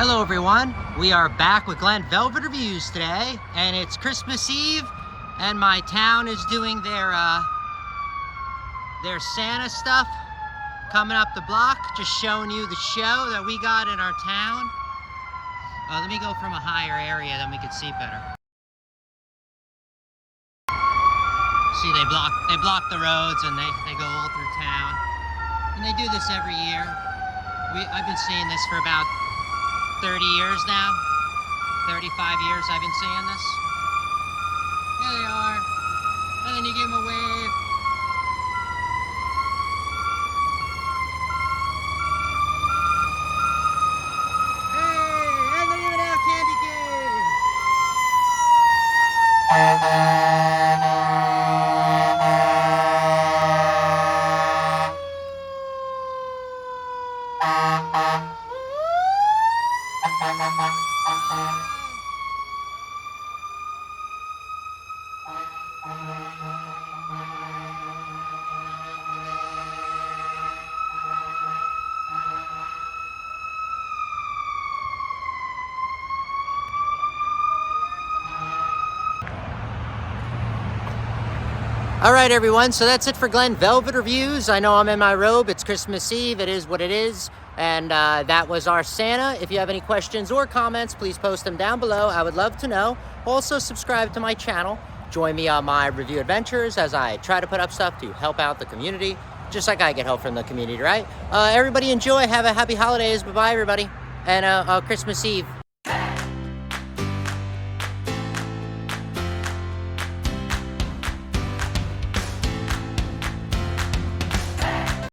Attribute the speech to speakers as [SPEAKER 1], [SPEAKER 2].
[SPEAKER 1] Hello everyone, we are back with Glen Velvet Reviews today, and it's Christmas Eve, and my town is doing their Santa stuff coming up the block. Just showing you the show that we got in our town. Let me go from a higher area, then we can see better. See, they block the roads, and they go all through town, and they do this every year. I've been seeing this for about 30 years now, 35 years I've been seeing this. There they are, and then you give them a wave. Hey, and they even have candy canes. All right, everyone, so that's it for Glen Velvet Reviews. I know I'm in my robe. It's Christmas Eve. It is what it is. And that was our Santa. If you have any questions or comments, please post them down below. I would love to know. Also, subscribe to my channel. Join me on my review adventures as I try to put up stuff to help out the community, just like I get help from the community, right? Everybody enjoy. Have a happy holidays. Bye-bye, everybody. And Christmas Eve.